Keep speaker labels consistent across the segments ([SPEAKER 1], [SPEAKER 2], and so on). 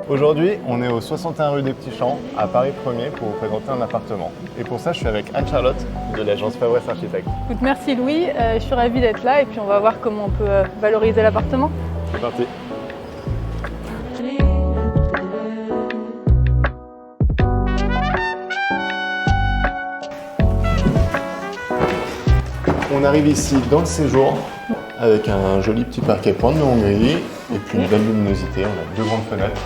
[SPEAKER 1] Aujourd'hui, on est au 61 rue des Petits Champs, à Paris 1er, pour vous présenter un appartement. Et pour ça, je suis avec Anne-Charlotte de l'agence Fabresse Architectes.
[SPEAKER 2] Écoute, merci Louis, je suis ravie d'être là et puis on va voir comment on peut valoriser l'appartement.
[SPEAKER 1] C'est parti. On arrive ici dans le séjour avec un joli petit parquet point de Hongrie et puis une belle luminosité. On a deux grandes fenêtres.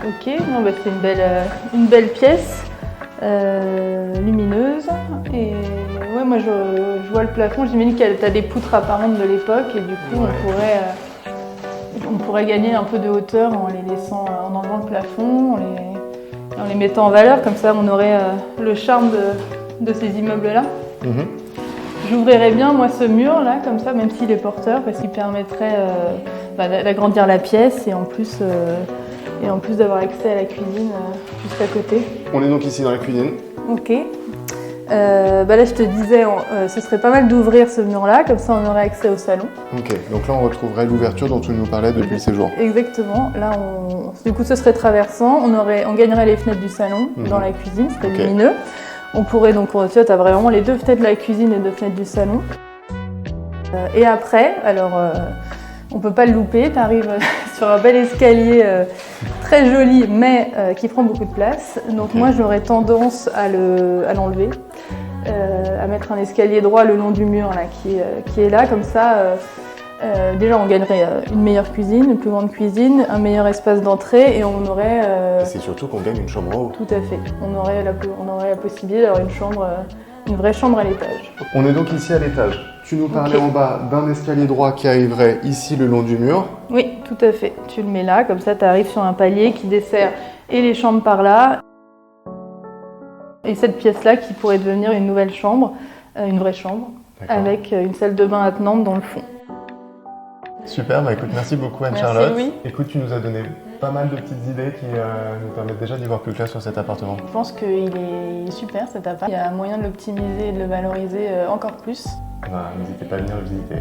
[SPEAKER 2] Ok, non, bah, c'est une belle pièce lumineuse. Et ouais, moi je vois le plafond, j'imagine que tu as des poutres apparentes de l'époque et du coup on pourrait gagner un peu de hauteur en les laissant, en enlevant le plafond, en les mettant en valeur, comme ça on aurait le charme de ces immeubles-là. J'ouvrirais bien moi ce mur là comme ça, même s'il est porteur, parce qu'il permettrait d'agrandir la pièce et en plus d'avoir accès à la cuisine juste à côté.
[SPEAKER 1] On est donc ici dans la cuisine.
[SPEAKER 2] Ok. Là je te disais, ce serait pas mal d'ouvrir ce mur là, comme ça on aurait accès au salon.
[SPEAKER 1] Ok, donc là on retrouverait l'ouverture dont tu nous parlais depuis le séjour.
[SPEAKER 2] Exactement, là du coup ce serait traversant, on gagnerait les fenêtres du salon dans la cuisine, c'est lumineux. On pourrait donc, tu vois, tu as vraiment les deux fenêtres de la cuisine et les deux fenêtres du salon. Et après, alors on peut pas le louper, tu arrives sur un bel escalier très joli mais qui prend beaucoup de place. Donc moi j'aurais tendance à l'enlever, à mettre un escalier droit le long du mur là, qui est là, comme ça. Déjà on gagnerait une meilleure cuisine, une plus grande cuisine, un meilleur espace d'entrée et on aurait...
[SPEAKER 1] C'est surtout qu'on gagne une chambre en haut.
[SPEAKER 2] Tout à fait, on aurait la possibilité d'avoir une vraie chambre à l'étage.
[SPEAKER 1] On est donc ici à l'étage. Tu nous parlais en bas d'un escalier droit qui arriverait ici le long du mur.
[SPEAKER 2] Oui, tout à fait. Tu le mets là, comme ça tu arrives sur un palier qui dessert et les chambres par là. Et cette pièce-là qui pourrait devenir une nouvelle chambre, une vraie chambre, avec une salle de bain attenante dans le fond.
[SPEAKER 1] Super, bah écoute, merci beaucoup Anne-Charlotte.
[SPEAKER 2] Merci Louis.
[SPEAKER 1] Écoute, tu nous as donné pas mal de peties idées qui nous permettent déjà d'y voir plus clair sur cet appartement.
[SPEAKER 2] Je pense qu'il est super cet appart. Il y a moyen de l'optimiser et de le valoriser encore plus.
[SPEAKER 1] Bah, n'hésitez pas à venir le visiter.